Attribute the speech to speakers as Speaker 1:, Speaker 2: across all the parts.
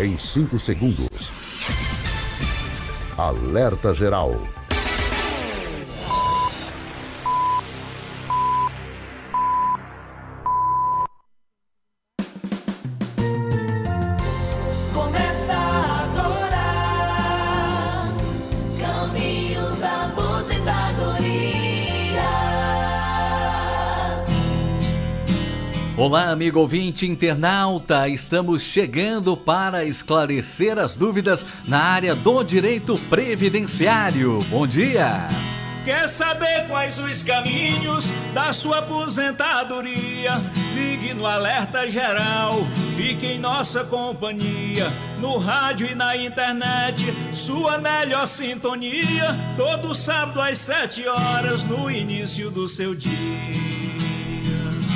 Speaker 1: em 5 segundos. Alerta geral.
Speaker 2: Começa agora, Caminhos da Aposentadoria.
Speaker 3: Olá, amigo ouvinte internauta, estamos chegando para esclarecer as dúvidas na área do direito previdenciário. Bom dia!
Speaker 4: Quer saber quais os caminhos da sua aposentadoria? Ligue no Alerta Geral, fique em nossa companhia, no rádio e na internet, sua melhor sintonia, todo sábado às 7 horas, no início do seu dia.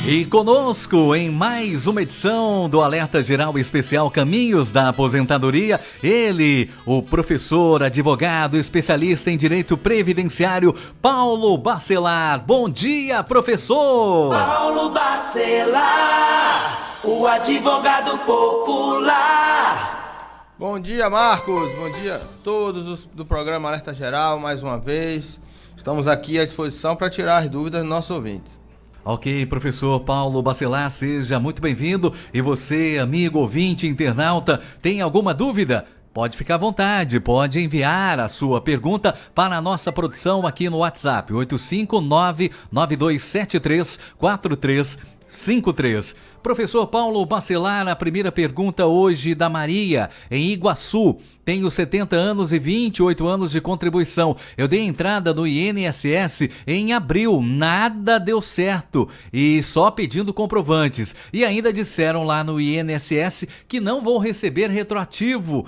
Speaker 3: E conosco em mais uma edição do Alerta Geral Especial Caminhos da Aposentadoria, ele, o professor, advogado, especialista em direito previdenciário, Paulo Bacelar. Bom dia, professor!
Speaker 2: Paulo Bacelar, o advogado popular.
Speaker 5: Bom dia, Marcos. Bom dia a todos do programa Alerta Geral, mais uma vez. Estamos aqui à disposição para tirar as dúvidas dos nossos ouvintes.
Speaker 3: Ok, professor Paulo Bacelar, seja muito bem-vindo. E você, amigo ouvinte internauta, tem alguma dúvida? Pode ficar à vontade, pode enviar a sua pergunta para a nossa produção aqui no WhatsApp, 859-9273-4353. Professor Paulo Bacelar, a primeira pergunta hoje da Maria, em Iguaçu. Tenho 70 anos e 28 anos de contribuição. Eu dei entrada no INSS em abril, nada deu certo e só pedindo comprovantes. E ainda disseram lá no INSS que não vou receber retroativo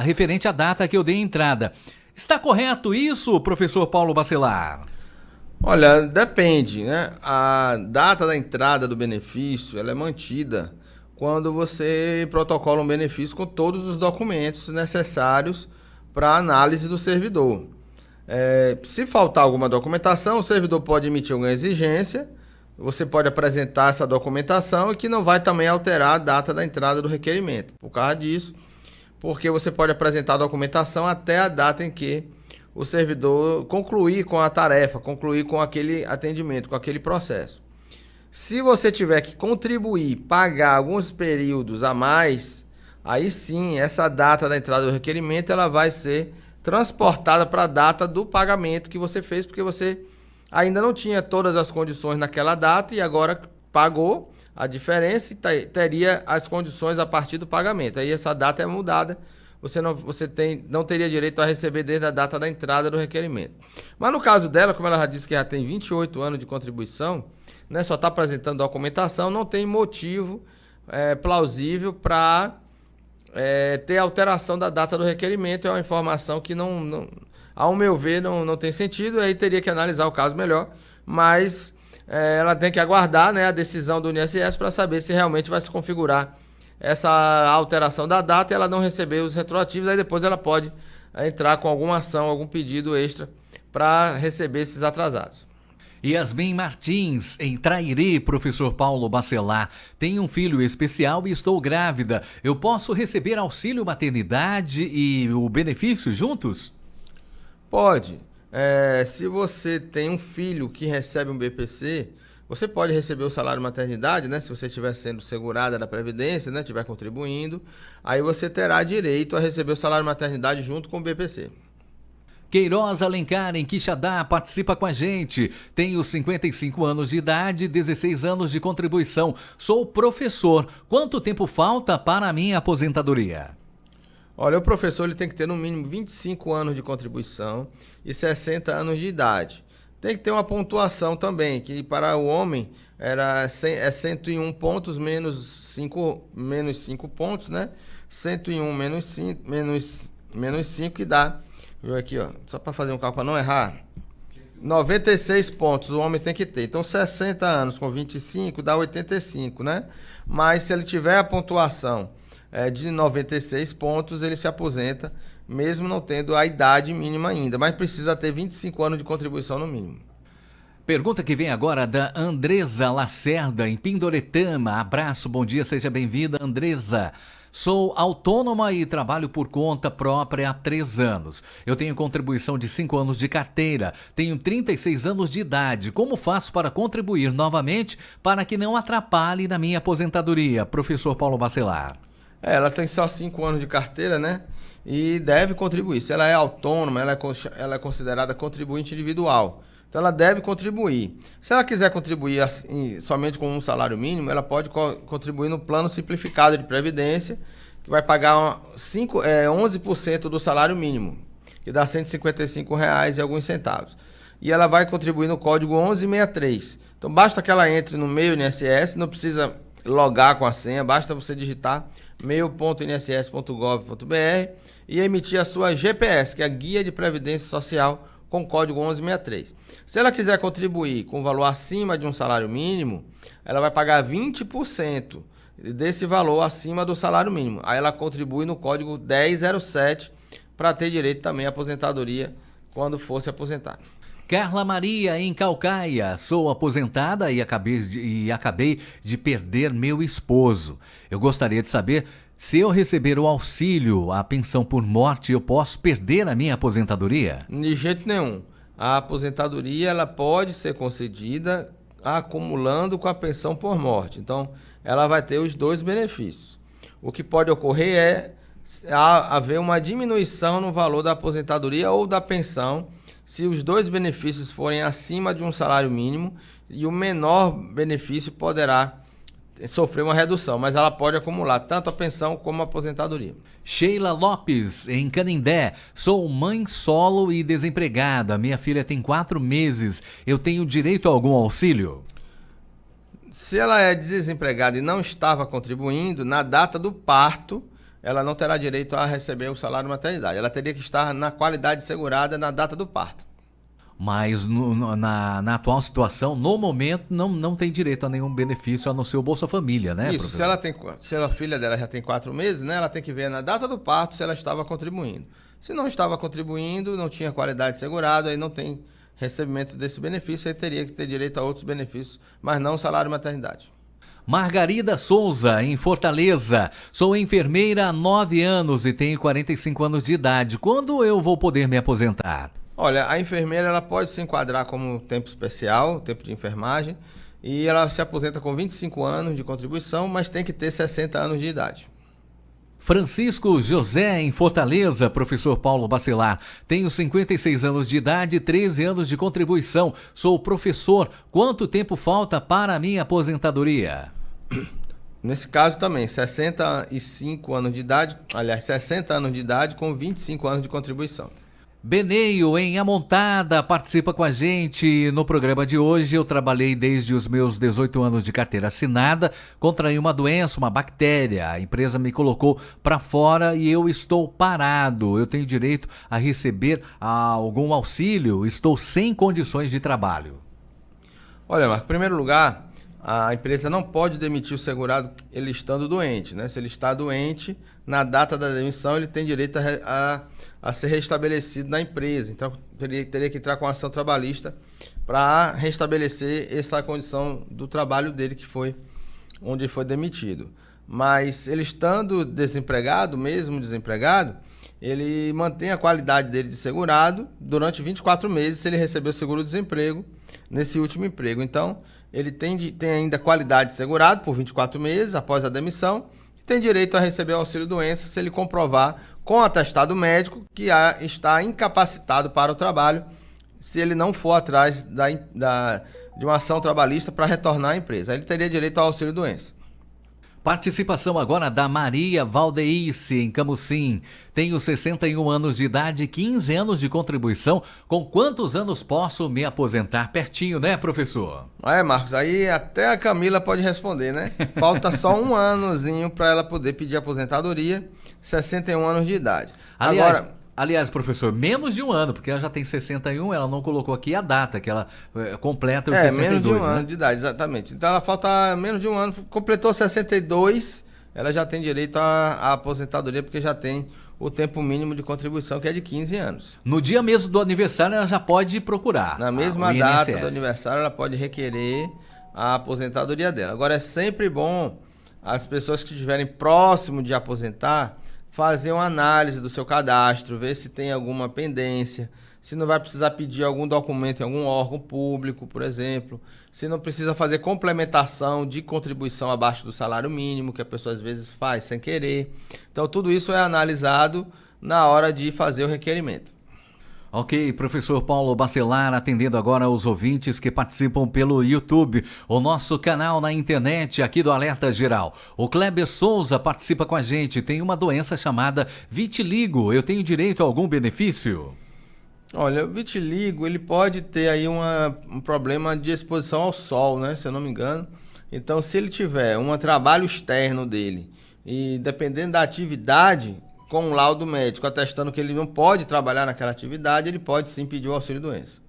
Speaker 3: referente à data que eu dei entrada. Está correto isso, professor Paulo Bacelar?
Speaker 5: Olha, depende, né? A data da entrada do benefício, ela é mantida quando você protocola um benefício com todos os documentos necessários para a análise do servidor. Se faltar alguma documentação, o servidor pode emitir alguma exigência, você pode apresentar essa documentação e que não vai também alterar a data da entrada do requerimento. Por causa disso, porque você pode apresentar a documentação até a data em que o servidor concluir com a tarefa, concluir com aquele atendimento, com aquele processo. Se você tiver que contribuir, pagar alguns períodos a mais, aí sim, essa data da entrada do requerimento, ela vai ser transportada para a data do pagamento que você fez, porque você ainda não tinha todas as condições naquela data e agora pagou a diferença e teria as condições a partir do pagamento. Aí essa data é mudada. Você não teria direito a receber desde a data da entrada do requerimento. Mas no caso dela, como ela já disse que já tem 28 anos de contribuição, né, só está apresentando documentação, não tem motivo plausível para ter alteração da data do requerimento. É uma informação que, ao meu ver, não tem sentido, aí teria que analisar o caso melhor, mas ela tem que aguardar, né, a decisão do INSS para saber se realmente vai se configurar essa alteração da data e ela não receber os retroativos, aí depois ela pode entrar com alguma ação, algum pedido extra para receber esses atrasados.
Speaker 3: Yasmin Martins, em Trairi, professor Paulo Bacelar. Tenho um filho especial e estou grávida. Eu posso receber auxílio maternidade e o benefício juntos?
Speaker 5: Pode. Se você tem um filho que recebe um BPC, você pode receber o salário maternidade, né? Se você estiver sendo segurada da Previdência, né? Estiver contribuindo, aí você terá direito a receber o salário maternidade junto com o BPC.
Speaker 3: Queiroz Alencar, em Quixadá, participa com a gente. Tenho 55 anos de idade, 16 anos de contribuição. Sou professor. Quanto tempo falta para a minha aposentadoria?
Speaker 5: Olha, o professor ele tem que ter no mínimo 25 anos de contribuição e 60 anos de idade. Tem que ter uma pontuação também, que para o homem é 101 pontos menos 5 pontos, né? 101 menos 5 que dá, viu aqui, ó, só para fazer um cálculo para não errar, 96 pontos o homem tem que ter. Então 60 anos com 25 dá 85, né? Mas se ele tiver a pontuação de 96 pontos, ele se aposenta, mesmo não tendo a idade mínima ainda, mas precisa ter 25 anos de contribuição no mínimo.
Speaker 3: Pergunta que vem agora da Andresa Lacerda, em Pindoretama. Abraço, bom dia, seja bem-vinda, Andresa. Sou autônoma e trabalho por conta própria há 3 anos. Eu tenho contribuição de 5 anos de carteira, tenho 36 anos de idade. Como faço para contribuir novamente para que não atrapalhe na minha aposentadoria? Professor Paulo Bacelar.
Speaker 5: Ela tem só 5 anos de carteira, né? E deve contribuir. Se ela é autônoma, ela é considerada contribuinte individual. Então ela deve contribuir. Se ela quiser contribuir assim, somente com um salário mínimo, ela pode contribuir no plano simplificado de previdência, que vai pagar 11% do salário mínimo, que dá R$ 155,00 e alguns centavos. E ela vai contribuir no código 1163. Então basta que ela entre no Meu INSS, não precisa logar com a senha, basta você digitar meu.inss.gov.br e emitir a sua GPS, que é a Guia de Previdência Social, com código 1163. Se ela quiser contribuir com valor acima de um salário mínimo, ela vai pagar 20% desse valor acima do salário mínimo. Aí ela contribui no código 1007 para ter direito também à aposentadoria quando for se aposentar.
Speaker 3: Carla Maria, em Calcaia. Sou aposentada e acabei de perder meu esposo. Eu gostaria de saber se eu receber o auxílio, a pensão por morte, eu posso perder a minha aposentadoria?
Speaker 5: De jeito nenhum. A aposentadoria ela pode ser concedida acumulando com a pensão por morte. Então, ela vai ter os 2 benefícios. O que pode ocorrer é haver uma diminuição no valor da aposentadoria ou da pensão, se os 2 benefícios forem acima de um salário mínimo, e o menor benefício poderá sofrer uma redução, mas ela pode acumular tanto a pensão como a aposentadoria.
Speaker 3: Sheila Lopes, em Canindé. Sou mãe solo e desempregada. Minha filha tem 4 meses. Eu tenho direito a algum auxílio?
Speaker 5: Se ela é desempregada e não estava contribuindo, na data do parto, ela não terá direito a receber o salário de maternidade. Ela teria que estar na qualidade segurada na data do parto.
Speaker 3: Mas na atual situação, no momento, não tem direito a nenhum benefício a não ser o Bolsa Família, né,
Speaker 5: Isso, se a filha dela já tem 4 meses, né, ela tem que ver na data do parto se ela estava contribuindo. Se não estava contribuindo, não tinha qualidade segurada, aí não tem recebimento desse benefício, aí teria que ter direito a outros benefícios, mas não o salário de maternidade.
Speaker 3: Margarida Souza, em Fortaleza. Sou enfermeira há 9 anos e tenho 45 anos de idade. Quando eu vou poder me aposentar?
Speaker 5: Olha, a enfermeira ela pode se enquadrar como tempo especial, tempo de enfermagem, e ela se aposenta com 25 anos de contribuição, mas tem que ter 60 anos de idade.
Speaker 3: Francisco José, em Fortaleza. Professor Paulo Bacelar. Tenho 56 anos de idade, 13 anos de contribuição. Sou professor. Quanto tempo falta para a minha aposentadoria?
Speaker 5: Nesse caso também, 65 anos de idade, aliás, 60 anos de idade com 25 anos de contribuição.
Speaker 3: Beneio, em Amontada, participa com a gente no programa de hoje. Eu trabalhei desde os meus 18 anos de carteira assinada, contraí uma doença, uma bactéria. A empresa me colocou para fora e eu estou parado. Eu tenho direito a receber algum auxílio? Estou sem condições de trabalho. Olha,
Speaker 5: Marco, em primeiro lugar, a empresa não pode demitir o segurado ele estando doente, né? Se ele está doente, na data da demissão ele tem direito a ser restabelecido na empresa. Então, teria que entrar com ação trabalhista para restabelecer essa condição do trabalho dele que foi onde ele foi demitido. Mas ele estando desempregado, mesmo desempregado, ele mantém a qualidade dele de segurado durante 24 meses se ele recebeu seguro-desemprego nesse último emprego. Então, ele tem ainda qualidade de segurado por 24 meses após a demissão e tem direito a receber o auxílio-doença se ele comprovar com atestado médico que está incapacitado para o trabalho, se ele não for atrás de uma ação trabalhista para retornar à empresa. Aí ele teria direito ao auxílio-doença.
Speaker 3: Participação agora da Maria Valdeice, em Camusim. Tenho 61 anos de idade, 15 anos de contribuição. Com quantos anos posso me aposentar? Pertinho, né, professor?
Speaker 5: Marcos, aí até a Camila pode responder, né? Falta só um anozinho para ela poder pedir aposentadoria, 61 anos de idade.
Speaker 3: Aliás, professor, menos de um ano, porque ela já tem 61, ela não colocou aqui a data que ela completa os 62,
Speaker 5: menos de um
Speaker 3: né?
Speaker 5: ano de idade, exatamente. Então ela falta menos de um ano, completou 62, ela já tem direito à aposentadoria, porque já tem o tempo mínimo de contribuição, que é de 15 anos.
Speaker 3: No dia mesmo do aniversário, ela já pode procurar.
Speaker 5: Na mesma
Speaker 3: o
Speaker 5: data
Speaker 3: INSS.
Speaker 5: do aniversário, ela pode requerer a aposentadoria dela. Agora, é sempre bom as pessoas que estiverem próximo de aposentar fazer uma análise do seu cadastro, ver se tem alguma pendência, se não vai precisar pedir algum documento em algum órgão público, por exemplo, se não precisa fazer complementação de contribuição abaixo do salário mínimo, que a pessoa às vezes faz sem querer. Então, tudo isso é analisado na hora de fazer o requerimento.
Speaker 3: Ok, professor Paulo Bacelar, atendendo agora os ouvintes que participam pelo YouTube, o nosso canal na internet aqui do Alerta Geral. O Kleber Souza participa com a gente, tem uma doença chamada vitiligo. Eu tenho direito a algum benefício?
Speaker 5: Olha, o vitiligo, ele pode ter aí um problema de exposição ao sol, né, se eu não me engano. Então, se ele tiver um trabalho externo dele e dependendo da atividade, com um laudo médico atestando que ele não pode trabalhar naquela atividade, ele pode sim pedir o auxílio-doença.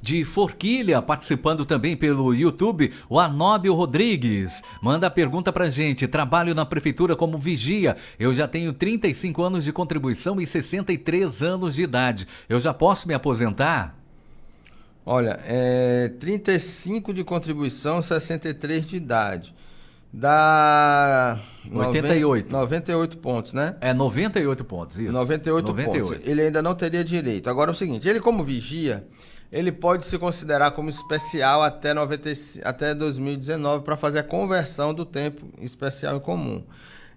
Speaker 3: De Forquilha, participando também pelo YouTube, o Anóbio Rodrigues manda a pergunta pra gente. Trabalho na prefeitura como vigia. Eu já tenho 35 anos de contribuição e 63 anos de idade. Eu já posso me aposentar?
Speaker 5: Olha, 35 de contribuição, 63 de idade. Dá
Speaker 3: 88.
Speaker 5: 98 pontos, né?
Speaker 3: É 98 pontos, isso.
Speaker 5: 98 pontos. Ele ainda não teria direito. Agora é o seguinte, ele como vigia, ele pode se considerar como especial até 2019 para fazer a conversão do tempo especial e comum.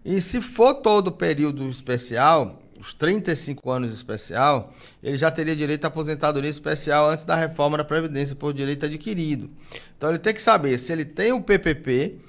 Speaker 5: E se for todo o período especial, os 35 anos especial, ele já teria direito à aposentadoria especial antes da reforma da Previdência por direito adquirido. Então ele tem que saber se ele tem o PPP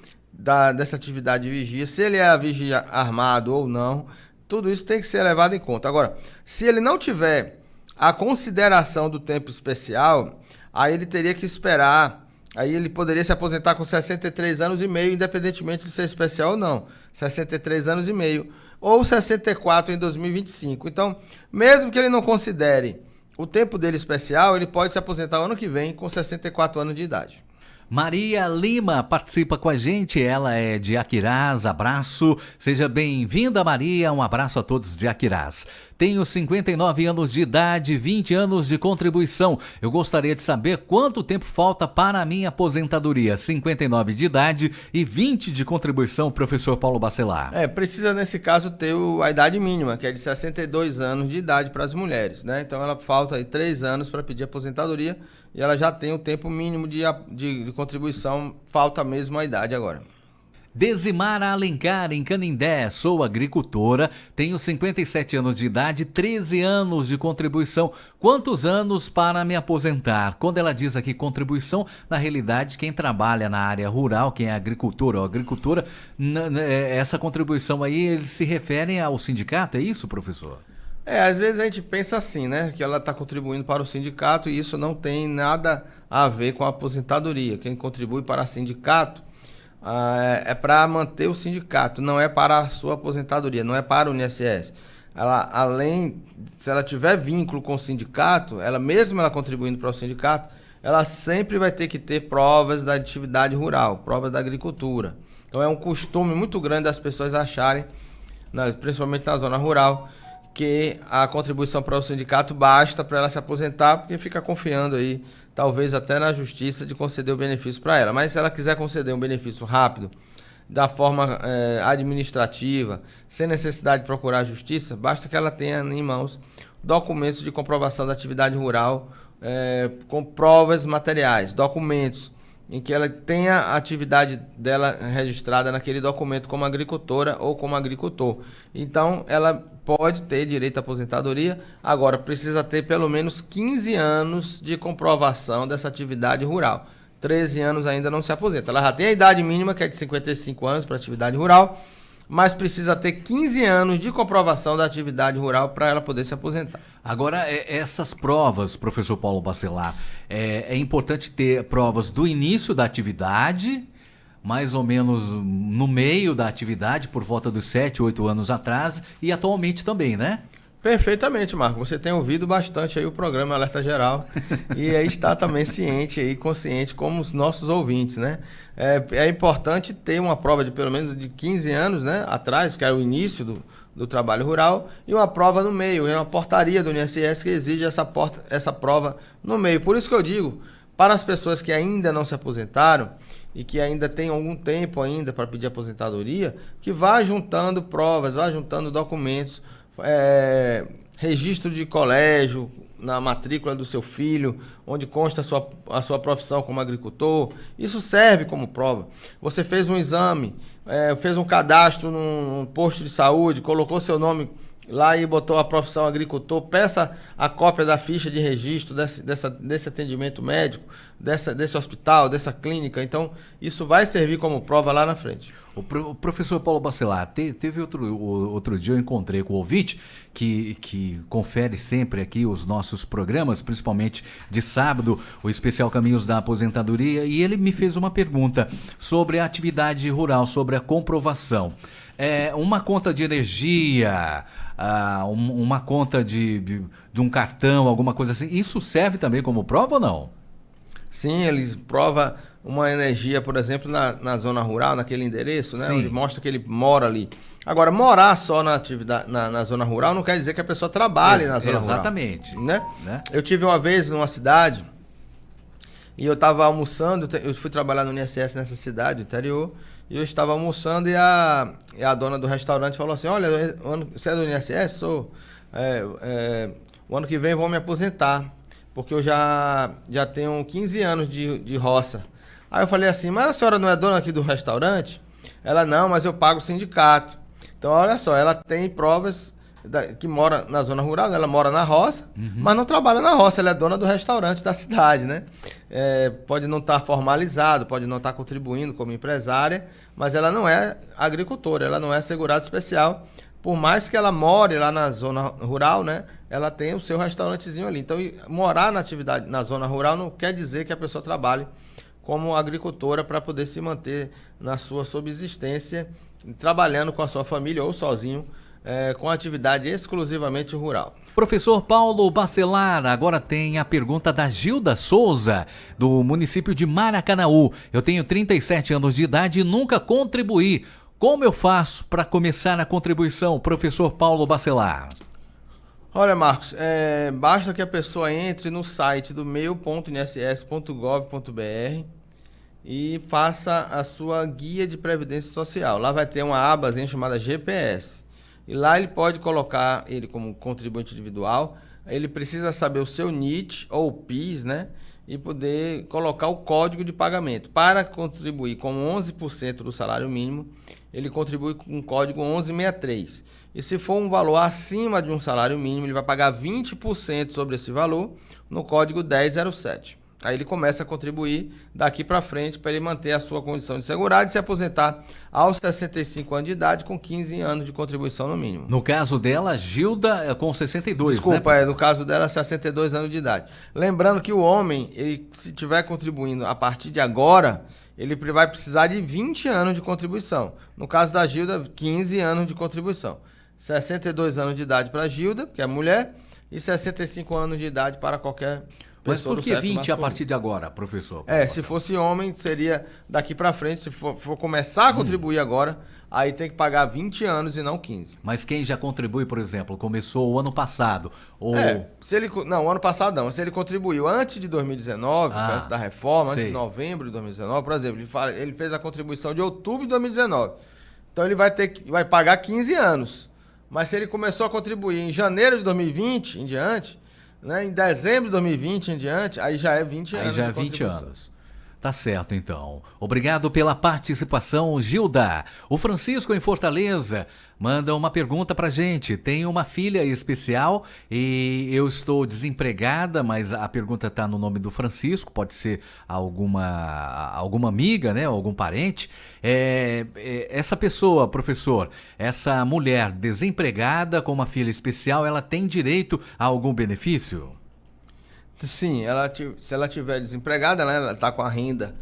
Speaker 5: dessa atividade de vigia, se ele é vigia armado ou não, tudo isso tem que ser levado em conta. Agora, se ele não tiver a consideração do tempo especial, aí ele teria que esperar, aí ele poderia se aposentar com 63 anos e meio, independentemente de ser especial ou não, 63 anos e meio, ou 64 em 2025. Então, mesmo que ele não considere o tempo dele especial, ele pode se aposentar ano que vem com 64 anos de idade.
Speaker 3: Maria Lima participa com a gente, ela é de Aquirás, abraço, seja bem-vinda Maria, um abraço a todos de Aquirás. Tenho 59 anos de idade, 20 anos de contribuição, eu gostaria de saber quanto tempo falta para a minha aposentadoria, 59 de idade e 20 de contribuição, professor Paulo Bacelar.
Speaker 5: Precisa nesse caso ter a idade mínima, que é de 62 anos de idade para as mulheres, né? Então ela falta aí 3 anos para pedir aposentadoria e ela já tem o tempo mínimo de contribuição, falta mesmo a idade agora.
Speaker 3: Desimara Alencar, em Canindé, sou agricultora, tenho 57 anos de idade, 13 anos de contribuição. Quantos anos para me aposentar? Quando ela diz aqui contribuição, na realidade, quem trabalha na área rural, quem é agricultor ou agricultora, essa contribuição aí, eles se referem ao sindicato, é isso, professor?
Speaker 5: Às vezes a gente pensa assim, né? Que ela está contribuindo para o sindicato e isso não tem nada a ver com a aposentadoria. Quem contribui para o sindicato é para manter o sindicato, não é para a sua aposentadoria, não é para o INSS. Ela, se ela tiver vínculo com o sindicato, mesmo ela contribuindo para o sindicato, ela sempre vai ter que ter provas da atividade rural, provas da agricultura. Então é um costume muito grande das pessoas acharem, principalmente na zona rural, que a contribuição para o sindicato basta para ela se aposentar, porque fica confiando aí, talvez até na justiça, de conceder o benefício para ela. Mas se ela quiser conceder um benefício rápido, da forma administrativa, sem necessidade de procurar a justiça, basta que ela tenha em mãos documentos de comprovação da atividade rural, com provas materiais, documentos em que ela tenha a atividade dela registrada naquele documento como agricultora ou como agricultor. Então, ela pode ter direito à aposentadoria, agora precisa ter pelo menos 15 anos de comprovação dessa atividade rural. 13 anos ainda não se aposenta. Ela já tem a idade mínima, que é de 55 anos para atividade rural, mas precisa ter 15 anos de comprovação da atividade rural para ela poder se aposentar.
Speaker 3: Agora, essas provas, professor Paulo Bacelar, é importante ter provas do início da atividade, mais ou menos no meio da atividade, por volta dos 7, 8 anos atrás, e atualmente também, né?
Speaker 5: Perfeitamente, Marco. Você tem ouvido bastante aí o programa Alerta Geral e aí está também ciente e consciente como os nossos ouvintes, né? É importante ter uma prova de pelo menos de 15 anos, né, atrás, que era o início do trabalho rural, e uma prova no meio, uma portaria do INSS que exige essa prova no meio. Por isso que eu digo, para as pessoas que ainda não se aposentaram e que ainda tem algum tempo ainda para pedir aposentadoria, que vá juntando provas, vá juntando documentos, registro de colégio na matrícula do seu filho, onde consta a sua profissão como agricultor. Isso serve como prova. Você fez um exame, fez um cadastro num posto de saúde, colocou seu nome lá e botou a profissão agricultor, peça a cópia da ficha de registro desse atendimento médico, desse hospital, dessa clínica. Então, isso vai servir como prova lá na frente.
Speaker 3: O professor Paulo Bacelar, teve outro dia eu encontrei com o ouvinte que confere sempre aqui os nossos programas, principalmente de sábado, o especial Caminhos da Aposentadoria, e ele me fez uma pergunta sobre a atividade rural, sobre a comprovação. Uma conta de energia, uma conta de um cartão, alguma coisa assim, isso serve também como prova ou não?
Speaker 5: Sim, ele prova uma energia, por exemplo, na zona rural, naquele endereço, né? Onde mostra que ele mora ali. Agora, morar só na atividade na zona rural não quer dizer que a pessoa trabalhe na zona rural.
Speaker 3: Exatamente.
Speaker 5: Né? Eu tive uma vez numa cidade e eu estava almoçando, eu fui trabalhar no INSS nessa cidade, no interior, e eu estava almoçando e a dona do restaurante falou assim, olha, você é do INSS? Sou. O ano que vem eu vou me aposentar, porque eu já tenho 15 anos de roça. Aí eu falei assim, mas a senhora não é dona aqui do restaurante? Ela, não, mas eu pago o sindicato. Então, olha só, ela tem provas que mora na zona rural, ela mora na roça, mas não trabalha na roça, ela é dona do restaurante da cidade, né? Pode não estar formalizado, pode não estar contribuindo como empresária, mas ela não é agricultora, ela não é segurada especial. Por mais que ela more lá na zona rural, né? Ela tem o seu restaurantezinho ali. Então, morar na zona rural não quer dizer que a pessoa trabalhe como agricultora para poder se manter na sua subsistência, trabalhando com a sua família ou sozinho, com atividade exclusivamente rural.
Speaker 3: Professor Paulo Bacelar, agora tem a pergunta da Gilda Souza, do município de Maracanaú. Eu tenho 37 anos de idade e nunca contribuí. Como eu faço para começar a contribuição, professor Paulo Bacelar?
Speaker 5: Olha, Marcos, basta que a pessoa entre no site do meu.inss.gov.br e faça a sua guia de previdência social. Lá vai ter uma abazinha chamada GPS. E lá ele pode colocar ele como contribuinte individual. Ele precisa saber o seu NIT ou PIS, né? E poder colocar o código de pagamento. Para contribuir com 11% do salário mínimo, ele contribui com o código 1163. E se for um valor acima de um salário mínimo, ele vai pagar 20% sobre esse valor no código 1007. Aí ele começa a contribuir daqui para frente para ele manter a sua condição de segurado e se aposentar aos 65 anos de idade com 15 anos de contribuição no mínimo.
Speaker 3: No caso dela, Gilda com 62,
Speaker 5: Desculpa,
Speaker 3: né?
Speaker 5: no caso dela, 62 anos de idade. Lembrando que o homem, ele, se estiver contribuindo a partir de agora, ele vai precisar de 20 anos de contribuição. No caso da Gilda, 15 anos de contribuição. 62 anos de idade para a Gilda, que é mulher, e 65 anos de idade para qualquer
Speaker 3: Mas
Speaker 5: pessoa
Speaker 3: por
Speaker 5: do
Speaker 3: que
Speaker 5: sexo
Speaker 3: 20 a
Speaker 5: masculino.
Speaker 3: partir de agora, professor?
Speaker 5: Se fosse homem, seria daqui para frente. Se for começar a contribuir agora, aí tem que pagar 20 anos e não 15.
Speaker 3: Mas quem já contribui, por exemplo, começou o ano passado, ou...
Speaker 5: Não, ano passado não. Se ele contribuiu antes de 2019, antes da reforma, antes de novembro de 2019, por exemplo, ele fez a contribuição de outubro de 2019. Então ele vai pagar 15 anos. Mas se ele começou a contribuir em janeiro de 2020 em diante, né, em dezembro de 2020 em diante, aí já é 20 anos.
Speaker 3: Aí já é 20 anos. Tá certo, então. Obrigado pela participação, Gilda. O Francisco, em Fortaleza, manda uma pergunta pra gente. Tenho uma filha especial e eu estou desempregada, mas a pergunta tá no nome do Francisco, pode ser alguma amiga, né, algum parente. Essa pessoa, professor, essa mulher desempregada com uma filha especial, ela tem direito a algum benefício?
Speaker 5: Sim, se ela estiver desempregada, né, ela está com a renda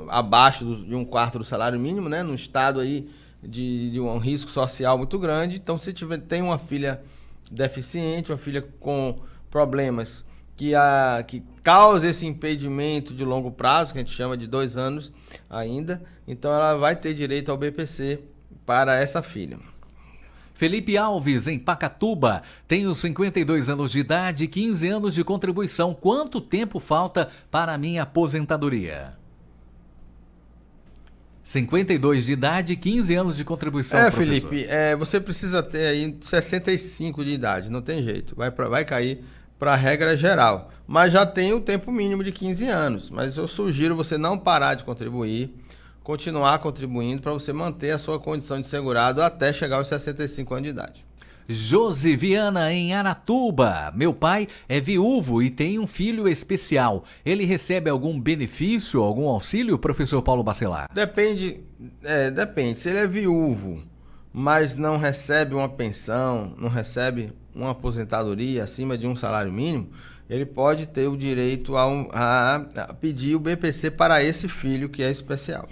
Speaker 5: abaixo de um quarto do salário mínimo, né, no estado aí de um risco social muito grande. Então, se tem uma filha deficiente, uma filha com problemas que causa esse impedimento de longo prazo, que a gente chama de 2 anos ainda, então ela vai ter direito ao BPC para essa filha.
Speaker 3: Felipe Alves, em Pacatuba, tenho 52 anos de idade e 15 anos de contribuição. Quanto tempo falta para a minha aposentadoria? 52 de idade e 15 anos de contribuição, professor.
Speaker 5: Felipe, você precisa ter aí 65 de idade, não tem jeito, vai cair para a regra geral. Mas já tem o tempo mínimo de 15 anos, mas eu sugiro você não parar de contribuir, continuar contribuindo para você manter a sua condição de segurado até chegar aos 65 anos de idade.
Speaker 3: Josi Viana, em Aratuba. Meu pai é viúvo e tem um filho especial. Ele recebe algum benefício, algum auxílio, professor Paulo Bacelar?
Speaker 5: Depende. Se ele é viúvo, mas não recebe uma pensão, não recebe uma aposentadoria acima de um salário mínimo, ele pode ter o direito a pedir o BPC para esse filho que é especial.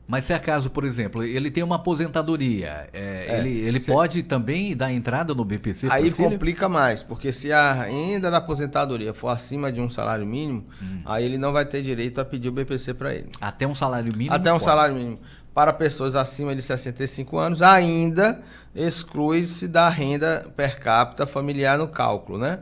Speaker 3: Mas se acaso, por exemplo, ele tem uma aposentadoria, ele pode também dar entrada no BPC?
Speaker 5: Aí complica mais, porque se a renda da aposentadoria for acima de um salário mínimo, aí ele não vai ter direito a pedir o BPC para ele.
Speaker 3: Até um salário mínimo?
Speaker 5: Até um salário mínimo. Para pessoas acima de 65 anos, ainda exclui-se da renda per capita familiar no cálculo, né?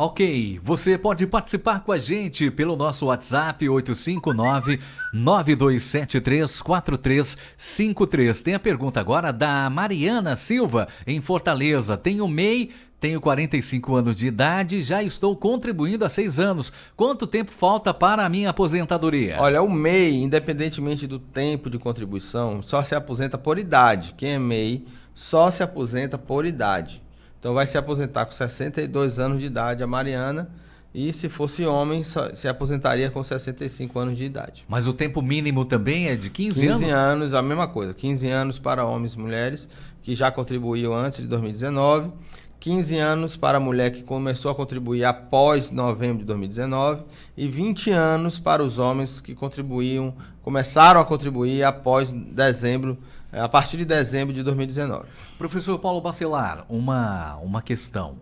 Speaker 3: Ok, você pode participar com a gente pelo nosso WhatsApp 859-9273-4353. Tem a pergunta agora da Mariana Silva, em Fortaleza. Tenho MEI, tenho 45 anos de idade, já estou contribuindo há 6 anos. Quanto tempo falta para a minha aposentadoria?
Speaker 5: Olha, o MEI, independentemente do tempo de contribuição, só se aposenta por idade. Quem é MEI só se aposenta por idade. Então vai se aposentar com 62 anos de idade a Mariana, e se fosse homem, se aposentaria com 65 anos de idade.
Speaker 3: Mas o tempo mínimo também é de 15 anos?
Speaker 5: 15 anos, a mesma coisa. 15 anos para homens e mulheres que já contribuíam antes de 2019. 15 anos para a mulher que começou a contribuir após novembro de 2019. E 20 anos para os homens que começaram a contribuir após a partir de dezembro de 2019.
Speaker 3: Professor Paulo Bacelar, uma questão.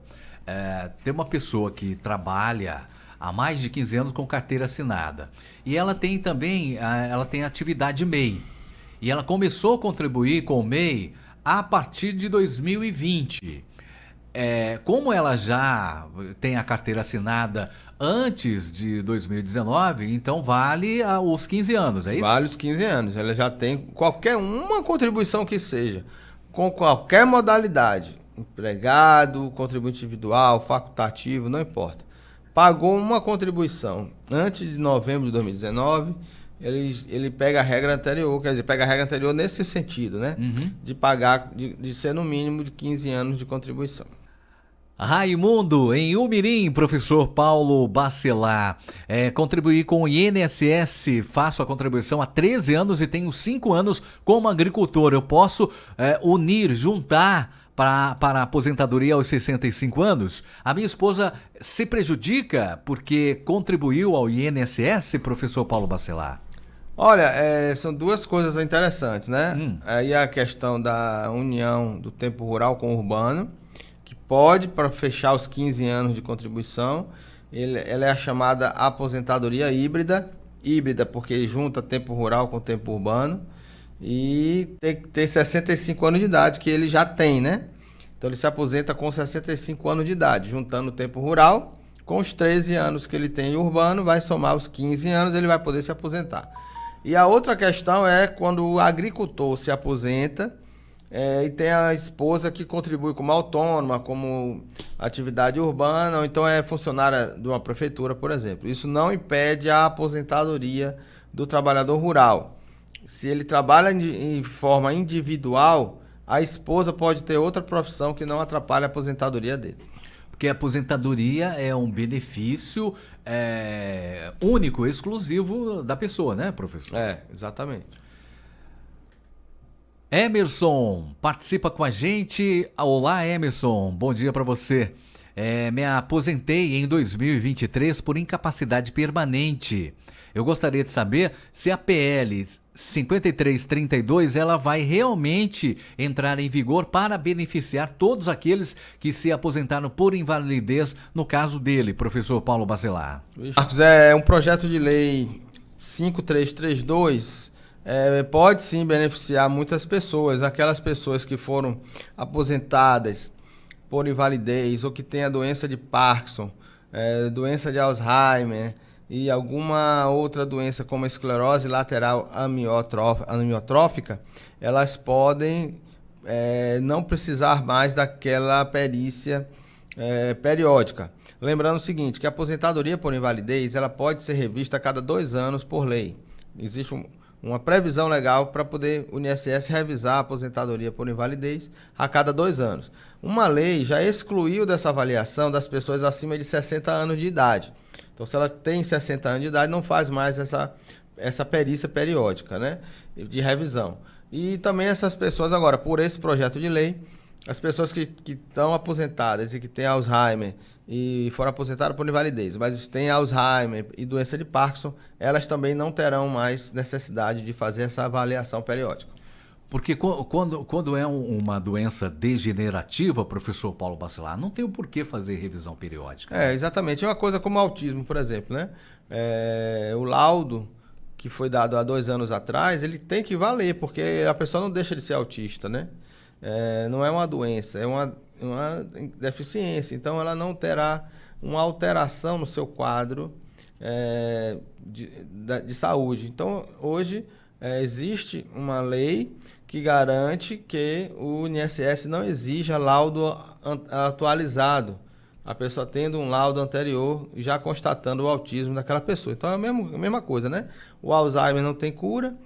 Speaker 3: Tem uma pessoa que trabalha há mais de 15 anos com carteira assinada. E ela tem também, atividade MEI. E ela começou a contribuir com o MEI a partir de 2020. Como ela já tem a carteira assinada antes de 2019, então vale os 15 anos, é isso?
Speaker 5: Vale os 15 anos. Ela já tem qualquer uma contribuição que seja, com qualquer modalidade, empregado, contribuinte individual, facultativo, não importa. Pagou uma contribuição antes de novembro de 2019, ele pega a regra anterior, quer dizer, pega a regra anterior nesse sentido, né? Uhum. De pagar, de ser no mínimo de 15 anos de contribuição.
Speaker 3: Raimundo, em Umirim, professor Paulo Bacelar. Contribuí com o INSS, faço a contribuição há 13 anos e tenho 5 anos como agricultor. Eu posso juntar para a aposentadoria aos 65 anos? A minha esposa se prejudica porque contribuiu ao INSS, professor Paulo Bacelar?
Speaker 5: Olha, são duas coisas interessantes, né? Aí a questão da união do tempo rural com o urbano, que pode, para fechar os 15 anos de contribuição, ela é a chamada aposentadoria híbrida porque junta tempo rural com tempo urbano, e tem que ter 65 anos de idade, que ele já tem, né? Então ele se aposenta com 65 anos de idade, juntando o tempo rural com os 13 anos que ele tem urbano, vai somar os 15 anos, ele vai poder se aposentar. E a outra questão é quando o agricultor se aposenta, e tem a esposa que contribui como autônoma, como atividade urbana, ou então é funcionária de uma prefeitura, por exemplo. Isso não impede a aposentadoria do trabalhador rural. Se ele trabalha em forma individual, a esposa pode ter outra profissão que não atrapalhe a aposentadoria dele.
Speaker 3: Porque a aposentadoria é um benefício único, exclusivo da pessoa, né, professor?
Speaker 5: Exatamente.
Speaker 3: Emerson participa com a gente. Olá, Emerson, bom dia para você. Me aposentei em 2023 por incapacidade permanente. Eu gostaria de saber se a PL 5332 ela vai realmente entrar em vigor para beneficiar todos aqueles que se aposentaram por invalidez, no caso dele, professor Paulo Bacelar.
Speaker 5: Marcos, é um projeto de lei 5332, pode sim beneficiar muitas pessoas, aquelas pessoas que foram aposentadas por invalidez ou que têm a doença de Parkinson, doença de Alzheimer e alguma outra doença como esclerose lateral amiotrófica, elas podem não precisar mais daquela perícia periódica. Lembrando o seguinte, que a aposentadoria por invalidez ela pode ser revista a cada 2 anos por lei. Existe uma previsão legal para poder o INSS revisar a aposentadoria por invalidez a cada 2 anos. Uma lei já excluiu dessa avaliação das pessoas acima de 60 anos de idade. Então, se ela tem 60 anos de idade, não faz mais essa perícia periódica, né, de revisão. E também essas pessoas agora, por esse projeto de lei, as pessoas que estão aposentadas e que têm Alzheimer e foram aposentadas por invalidez, mas têm Alzheimer e doença de Parkinson, elas também não terão mais necessidade de fazer essa avaliação periódica.
Speaker 3: Porque quando é uma doença degenerativa, professor Paulo Bacelar, não tem o porquê fazer revisão periódica.
Speaker 5: Exatamente. É uma coisa como autismo, por exemplo, né? O laudo que foi dado há 2 anos atrás, ele tem que valer, porque a pessoa não deixa de ser autista, né? Não é uma doença, é uma deficiência. Então, ela não terá uma alteração no seu quadro de saúde. Então, hoje, existe uma lei que garante que o INSS não exija laudo atualizado, a pessoa tendo um laudo anterior já constatando o autismo daquela pessoa. Então é a mesma coisa, né? O Alzheimer não tem cura,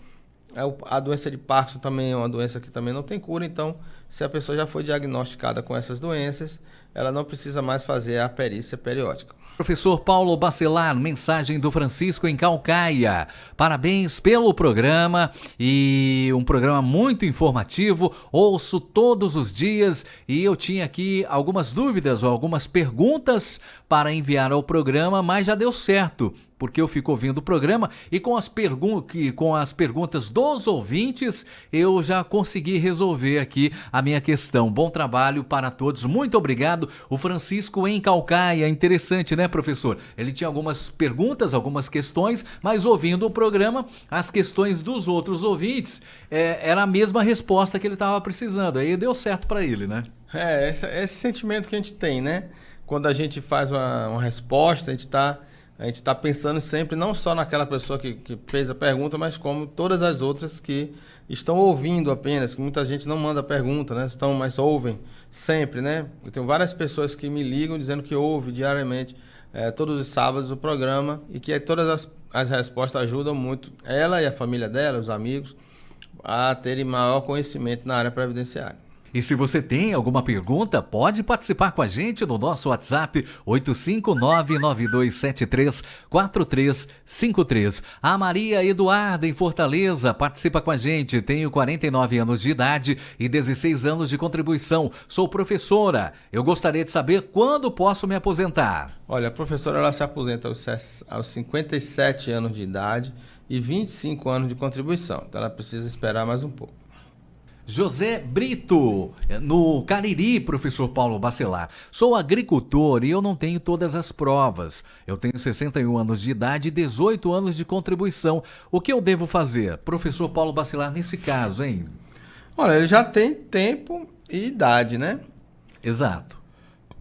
Speaker 5: a doença de Parkinson também é uma doença que também não tem cura, então se a pessoa já foi diagnosticada com essas doenças, ela não precisa mais fazer a perícia periódica.
Speaker 3: Professor Paulo Bacelar, mensagem do Francisco em Calcaia. Parabéns pelo programa e um programa muito informativo. Ouço todos os dias e eu tinha aqui algumas dúvidas ou algumas perguntas para enviar ao programa, mas já deu certo, porque eu fico ouvindo o programa e com as perguntas dos ouvintes eu já consegui resolver aqui a minha questão. Bom trabalho para todos. Muito obrigado. O Francisco em Calcaia. Interessante, né, professor? Ele tinha algumas perguntas, algumas questões, mas ouvindo o programa, as questões dos outros ouvintes era a mesma resposta que ele estava precisando. Aí deu certo para ele, né?
Speaker 5: Esse sentimento que a gente tem, né? Quando a gente faz uma resposta, a gente está pensando sempre não só naquela pessoa que fez a pergunta, mas como todas as outras que estão ouvindo apenas, que muita gente não manda pergunta, né? Mas ouvem sempre, né? Eu tenho várias pessoas que me ligam dizendo que ouvem diariamente, todos os sábados o programa e que todas as respostas ajudam muito ela e a família dela, os amigos, a terem maior conhecimento na área previdenciária.
Speaker 3: E se você tem alguma pergunta, pode participar com a gente no nosso WhatsApp 85992734353. A Maria Eduarda em Fortaleza participa com a gente. Tenho 49 anos de idade e 16 anos de contribuição. Sou professora. Eu gostaria de saber quando posso me aposentar.
Speaker 5: Olha, a professora ela se aposenta aos 57 anos de idade e 25 anos de contribuição. Então ela precisa esperar mais um pouco.
Speaker 3: José Brito, no Cariri, professor Paulo Bacelar. Sou agricultor e eu não tenho todas as provas. Eu tenho 61 anos de idade e 18 anos de contribuição. O que eu devo fazer? Professor Paulo Bacelar, nesse caso, hein?
Speaker 5: Olha, ele já tem tempo e idade, né?
Speaker 3: Exato.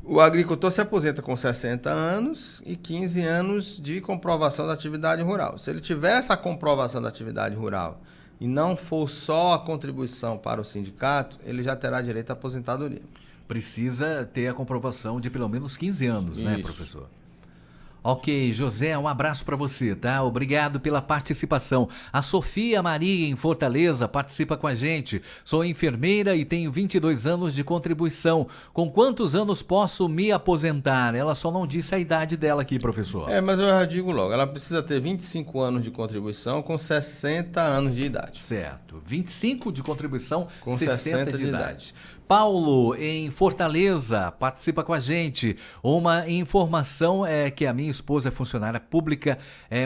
Speaker 5: O agricultor se aposenta com 60 anos e 15 anos de comprovação da atividade rural. Se ele tiver essa comprovação da atividade rural e não for só a contribuição para o sindicato, ele já terá direito à aposentadoria.
Speaker 3: Precisa ter a comprovação de pelo menos 15 anos, né,
Speaker 5: Isso.
Speaker 3: professor? Ok, José, um abraço para você, tá? Obrigado pela participação. A Sofia Maria, em Fortaleza, participa com a gente. Sou enfermeira e tenho 22 anos de contribuição. Com quantos anos posso me aposentar? Ela só não disse a idade dela aqui, professor.
Speaker 5: Mas eu já digo logo, ela precisa ter 25 anos de contribuição com 60 anos de idade.
Speaker 3: Certo, 25 de contribuição,
Speaker 5: Com
Speaker 3: 60 de idade. Paulo, em Fortaleza, participa com a gente. Uma informação é que a minha esposa é funcionária pública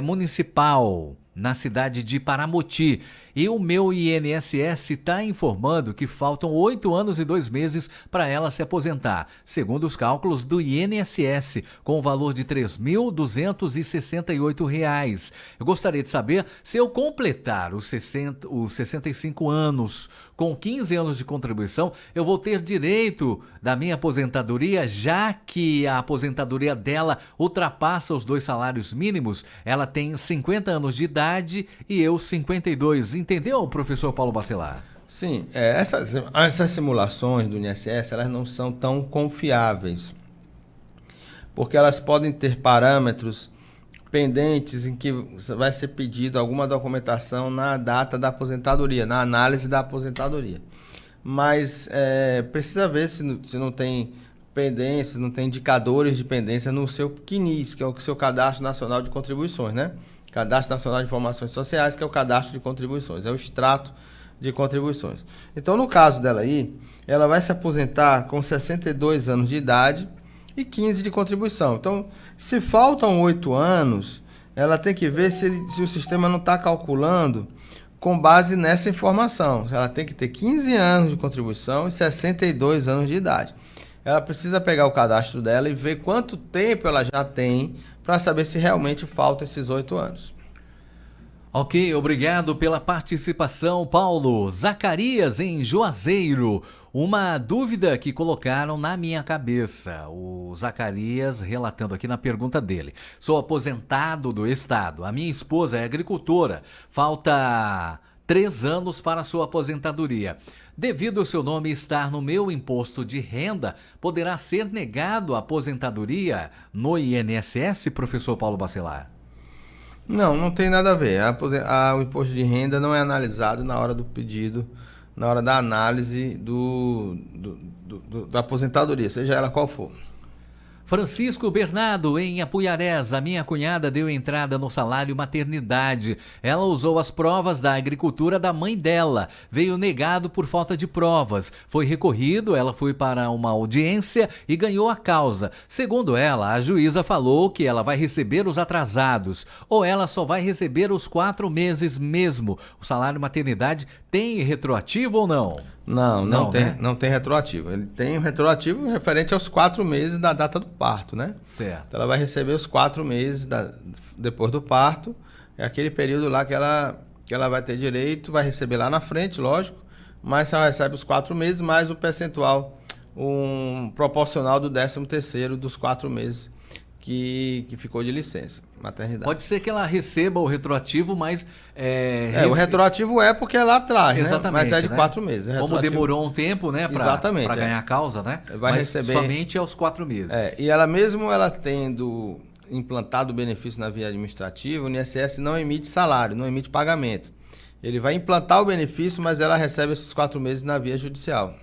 Speaker 3: municipal na cidade de Paramoti. E o meu INSS está informando que faltam 8 anos e 2 meses para ela se aposentar, segundo os cálculos do INSS, com o valor de R$ 3.268. Eu gostaria de saber se eu completar os 65 anos com 15 anos de contribuição, eu vou ter direito da minha aposentadoria, já que a aposentadoria dela ultrapassa os 2 salários mínimos. Ela tem 50 anos de idade e eu 52. Entendeu, professor Paulo Bacelar?
Speaker 5: Sim, essas simulações do INSS, elas não são tão confiáveis, porque elas podem ter parâmetros pendentes em que vai ser pedido alguma documentação na data da aposentadoria, na análise da aposentadoria. Mas precisa ver se não tem pendências, não tem indicadores de pendência no seu CNIS, que é o seu Cadastro Nacional de Contribuições, né? Cadastro Nacional de Informações Sociais, que é o cadastro de contribuições, é o extrato de contribuições. Então, no caso dela aí, ela vai se aposentar com 62 anos de idade e 15 de contribuição. Então, se faltam 8 anos, ela tem que ver se o sistema não está calculando com base nessa informação. Ela tem que ter 15 anos de contribuição e 62 anos de idade. Ela precisa pegar o cadastro dela e ver quanto tempo ela já tem para saber se realmente faltam esses 8 anos.
Speaker 3: Ok, obrigado pela participação, Paulo. Zacarias, em Juazeiro. Uma dúvida que colocaram na minha cabeça. O Zacarias relatando aqui na pergunta dele. Sou aposentado do Estado. A minha esposa é agricultora. Falta 3 anos para sua aposentadoria. Devido ao seu nome estar no meu imposto de renda, poderá ser negado a aposentadoria no INSS, professor Paulo Bacelar?
Speaker 5: Não tem nada a ver. O imposto de renda não é analisado na hora do pedido, na hora da análise da aposentadoria, seja ela qual for.
Speaker 3: Francisco Bernardo, em Apuiarés, a minha cunhada deu entrada no salário maternidade. Ela usou as provas da agricultura da mãe dela. Veio negado por falta de provas. Foi recorrido, ela foi para uma audiência e ganhou a causa. Segundo ela, a juíza falou que ela vai receber os atrasados, ou ela só vai receber os 4 meses mesmo. O salário maternidade tem retroativo ou não?
Speaker 5: Não tem retroativo. Ele tem um retroativo referente aos 4 meses da data do parto, né?
Speaker 3: Certo.
Speaker 5: Então ela vai receber os 4 meses depois do parto. É aquele período lá que ela vai ter direito, vai receber lá na frente, lógico, mas ela recebe os 4 meses mais o percentual proporcional do 13º dos 4 meses que ficou de licença maternidade.
Speaker 3: Pode ser que ela receba o retroativo, mas...
Speaker 5: o retroativo é porque é lá atrás,
Speaker 3: exatamente,
Speaker 5: né? Mas é de 4 meses.
Speaker 3: Como demorou um tempo, né? Para ganhar a causa, né?
Speaker 5: Vai receber
Speaker 3: somente aos 4 meses.
Speaker 5: E ela mesmo tendo implantado o benefício na via administrativa, o INSS não emite salário, não emite pagamento. Ele vai implantar o benefício, mas ela recebe esses 4 meses na via judicial.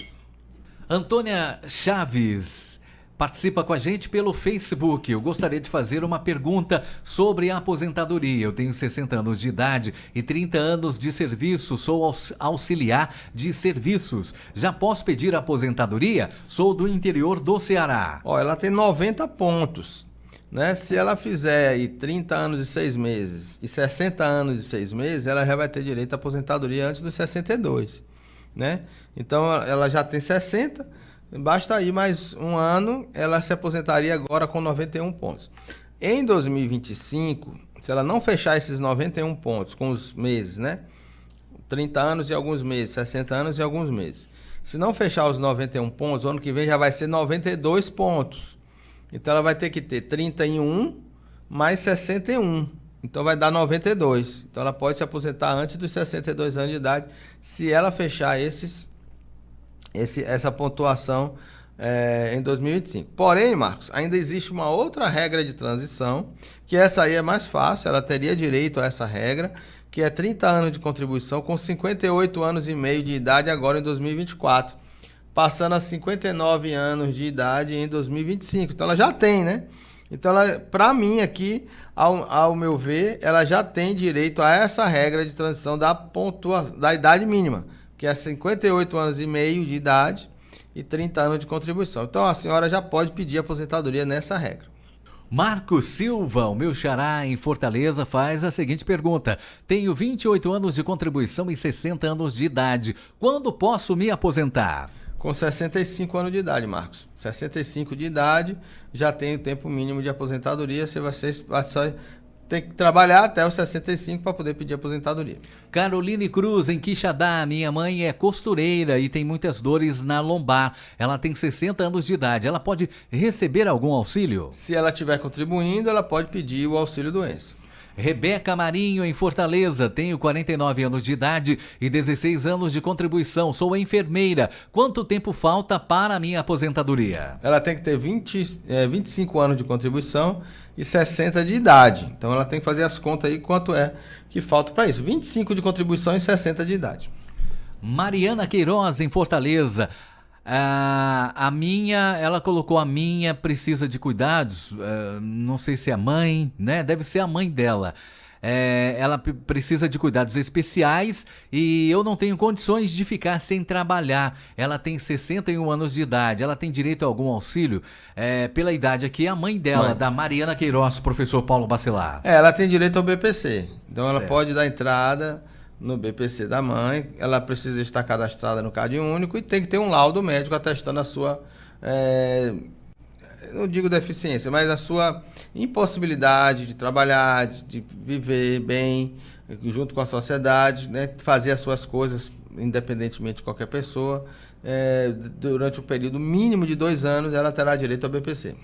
Speaker 3: Antônia Chaves participa com a gente pelo Facebook. Eu gostaria de fazer uma pergunta sobre a aposentadoria. Eu tenho 60 anos de idade e 30 anos de serviço. Sou auxiliar de serviços. Já posso pedir aposentadoria? Sou do interior do Ceará.
Speaker 5: Ela tem 90 pontos. Né? Se ela fizer aí 30 anos e 6 meses e 60 anos e 6 meses, ela já vai ter direito à aposentadoria antes dos 62. Né? Então ela já tem 60. Basta aí mais um ano, ela se aposentaria agora com 91 pontos. Em 2025, se ela não fechar esses 91 pontos com os meses, né? 30 anos e alguns meses, 60 anos e alguns meses. Se não fechar os 91 pontos, o ano que vem já vai ser 92 pontos. Então ela vai ter que ter 31 mais 61. Então vai dar 92. Então ela pode se aposentar antes dos 62 anos de idade, se ela fechar essa pontuação em 2025. Porém, Marcos, ainda existe uma outra regra de transição, que essa aí é mais fácil, ela teria direito a essa regra, que é 30 anos de contribuição com 58 anos e meio de idade agora em 2024, passando a 59 anos de idade em 2025. Então ela já tem, né? Então, para mim aqui, ao meu ver, ela já tem direito a essa regra de transição da idade mínima, que é 58 anos e meio de idade e 30 anos de contribuição. Então, a senhora já pode pedir aposentadoria nessa regra.
Speaker 3: Marcos Silva, o meu xará em Fortaleza, faz a seguinte pergunta. Tenho 28 anos de contribuição e 60 anos de idade. Quando posso me aposentar?
Speaker 5: Com 65 anos de idade, Marcos. 65 de idade, já tem o tempo mínimo de aposentadoria. Você vai só ter que trabalhar até os 65 para poder pedir aposentadoria.
Speaker 3: Caroline Cruz, em Quixadá. Minha mãe é costureira e tem muitas dores na lombar. Ela tem 60 anos de idade. Ela pode receber algum auxílio?
Speaker 5: Se ela estiver contribuindo, ela pode pedir o auxílio-doença.
Speaker 3: Rebeca Marinho, em Fortaleza. Tenho 49 anos de idade e 16 anos de contribuição. Sou enfermeira. Quanto tempo falta para a minha aposentadoria?
Speaker 5: Ela tem que ter 25 anos de contribuição e 60 de idade. Então ela tem que fazer as contas aí quanto é que falta para isso. 25 de contribuição e 60 de idade.
Speaker 3: Mariana Queiroz, em Fortaleza. Ela colocou a minha precisa de cuidados, não sei se é a mãe, né? Deve ser a mãe dela. Ela precisa de cuidados especiais e eu não tenho condições de ficar sem trabalhar. Ela tem 61 anos de idade. Ela tem direito a algum auxílio? Pela idade aqui, a mãe dela, da Mariana Queiroz, professor Paulo Bacelar.
Speaker 5: Ela tem direito ao BPC. Então ela
Speaker 3: Certo.
Speaker 5: pode dar entrada no BPC da mãe. Ela precisa estar cadastrada no Cade Único e tem que ter um laudo médico atestando a sua... não digo deficiência, mas a sua impossibilidade de trabalhar, de viver bem, junto com a sociedade, né? Fazer as suas coisas, independentemente de qualquer pessoa. Durante um período mínimo de 2 anos, ela terá direito ao BPC.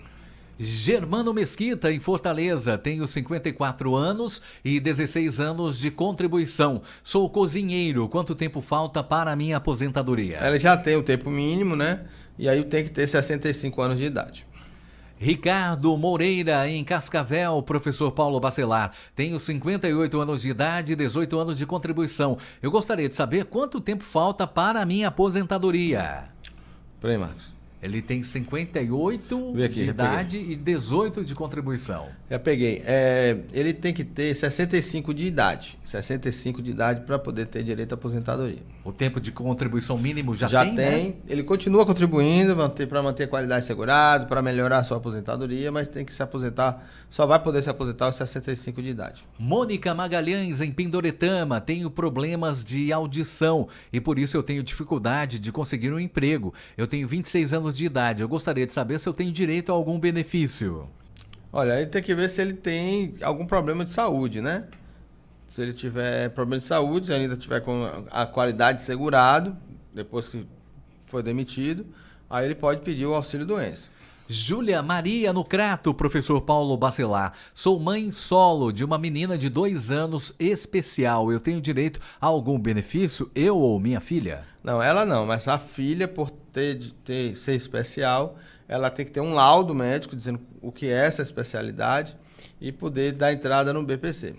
Speaker 3: Germano Mesquita, em Fortaleza. Tenho 54 anos e 16 anos de contribuição. Sou cozinheiro. Quanto tempo falta para a minha aposentadoria?
Speaker 5: Ela já tem o tempo mínimo, né? E aí tem que ter 65 anos de idade.
Speaker 3: Ricardo Moreira, em Cascavel, professor Paulo Bacelar. Tenho 58 anos de idade e 18 anos de contribuição. Eu gostaria de saber quanto tempo falta para a minha aposentadoria.
Speaker 5: Peraí, Marcos.
Speaker 3: Ele tem 58 de idade e 18 de contribuição.
Speaker 5: Já peguei. Ele tem que ter 65 de idade. 65 de idade para poder ter direito à aposentadoria.
Speaker 3: O tempo de contribuição mínimo já tem,
Speaker 5: tem.
Speaker 3: né?
Speaker 5: Ele continua contribuindo para manter a qualidade segurada, para melhorar a sua aposentadoria, mas tem que se aposentar, só vai poder se aposentar aos 65 de idade.
Speaker 3: Mônica Magalhães, em Pindoretama. Tenho problemas de audição e por isso eu tenho dificuldade de conseguir um emprego. Eu tenho 26 anos de idade. Eu gostaria de saber se eu tenho direito a algum benefício.
Speaker 5: Olha, aí tem que ver se ele tem algum problema de saúde, né? Se ele tiver problema de saúde, se ele ainda tiver com a qualidade segurado, depois que foi demitido, aí ele pode pedir o auxílio-doença.
Speaker 3: Júlia Maria no Crato, professor Paulo Bacelar. Sou mãe solo de uma menina de 2 anos especial. Eu tenho direito a algum benefício, eu ou minha filha?
Speaker 5: Não, ela não, mas a filha, por ser especial, ela tem que ter um laudo médico dizendo o que é essa especialidade e poder dar entrada no BPC.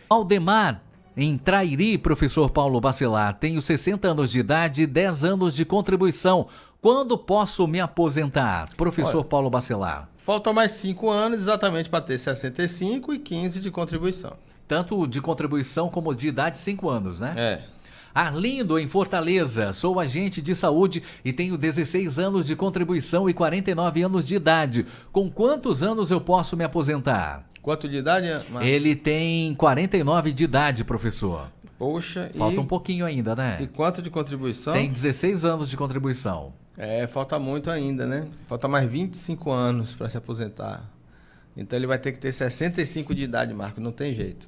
Speaker 3: Aldemar, em Trairi, professor Paulo Bacelar. Tenho 60 anos de idade e 10 anos de contribuição. Quando posso me aposentar? Professor Paulo Bacelar.
Speaker 5: Faltam mais 5 anos exatamente para ter 65 e 15 de contribuição.
Speaker 3: Tanto de contribuição como de idade, 5 anos, né? Arlindo, em Fortaleza. Sou agente de saúde e tenho 16 anos de contribuição e 49 anos de idade. Com quantos anos eu posso me aposentar?
Speaker 5: Quanto de idade, Marcos?
Speaker 3: Ele tem 49 de idade, professor.
Speaker 5: Poxa,
Speaker 3: Falta um pouquinho ainda, né?
Speaker 5: E quanto de contribuição?
Speaker 3: Tem 16 anos de contribuição.
Speaker 5: Falta muito ainda, né? Falta mais 25 anos para se aposentar. Então ele vai ter que ter 65 de idade, Marcos, não tem jeito.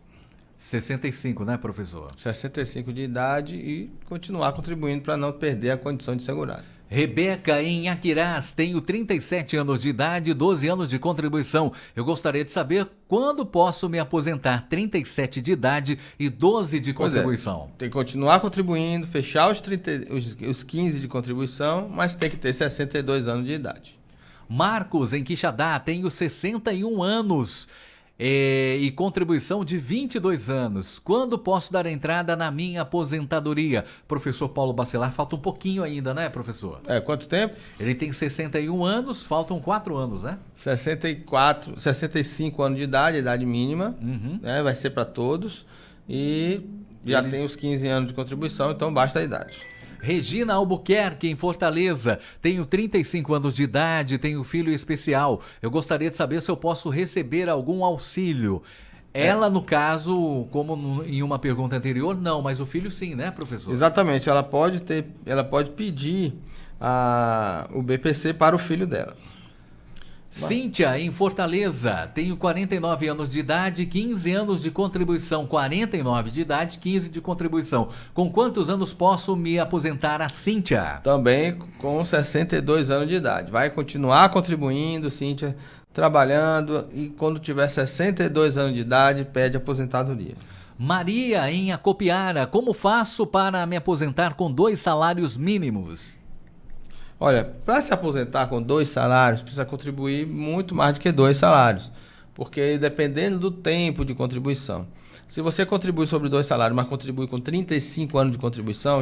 Speaker 3: 65, né, professor?
Speaker 5: 65 de idade e continuar contribuindo para não perder a condição de segurado.
Speaker 3: Rebeca em Aquirás, tenho 37 anos de idade e 12 anos de contribuição. Eu gostaria de saber quando posso me aposentar. 37 de idade e 12 de
Speaker 5: Pois é,
Speaker 3: contribuição.
Speaker 5: tem que continuar contribuindo, fechar os 15 de contribuição, mas tem que ter 62 anos de idade.
Speaker 3: Marcos em Quixadá, tenho 61 anos e contribuição de 22 anos. Quando posso dar entrada na minha aposentadoria? Professor Paulo Bacelar, falta um pouquinho ainda, né, professor?
Speaker 5: Quanto tempo?
Speaker 3: Ele tem 61 anos, faltam 4 anos, né?
Speaker 5: 65 anos de idade, idade mínima, né? Vai ser para todos. E já tem os 15 anos de contribuição, então basta a idade.
Speaker 3: Regina Albuquerque, em Fortaleza. Tenho 35 anos de idade, tenho filho especial. Eu gostaria de saber se eu posso receber algum auxílio. Ela, no caso, como em uma pergunta anterior, não, mas o filho sim, né, professor?
Speaker 5: Exatamente, ela pode pedir o BPC para o filho dela.
Speaker 3: Cíntia, em Fortaleza, tenho 49 anos de idade, 15 anos de contribuição. 49 de idade, 15 de contribuição. Com quantos anos posso me aposentar, a Cíntia?
Speaker 5: Também com 62 anos de idade. Vai continuar contribuindo, Cíntia, trabalhando, e quando tiver 62 anos de idade, pede aposentadoria.
Speaker 3: Maria, em Acopiara, como faço para me aposentar com 2 salários mínimos?
Speaker 5: Olha, para se aposentar com 2 salários, precisa contribuir muito mais do que 2 salários, porque dependendo do tempo de contribuição. Se você contribui sobre 2 salários, mas contribui com 35 anos de contribuição,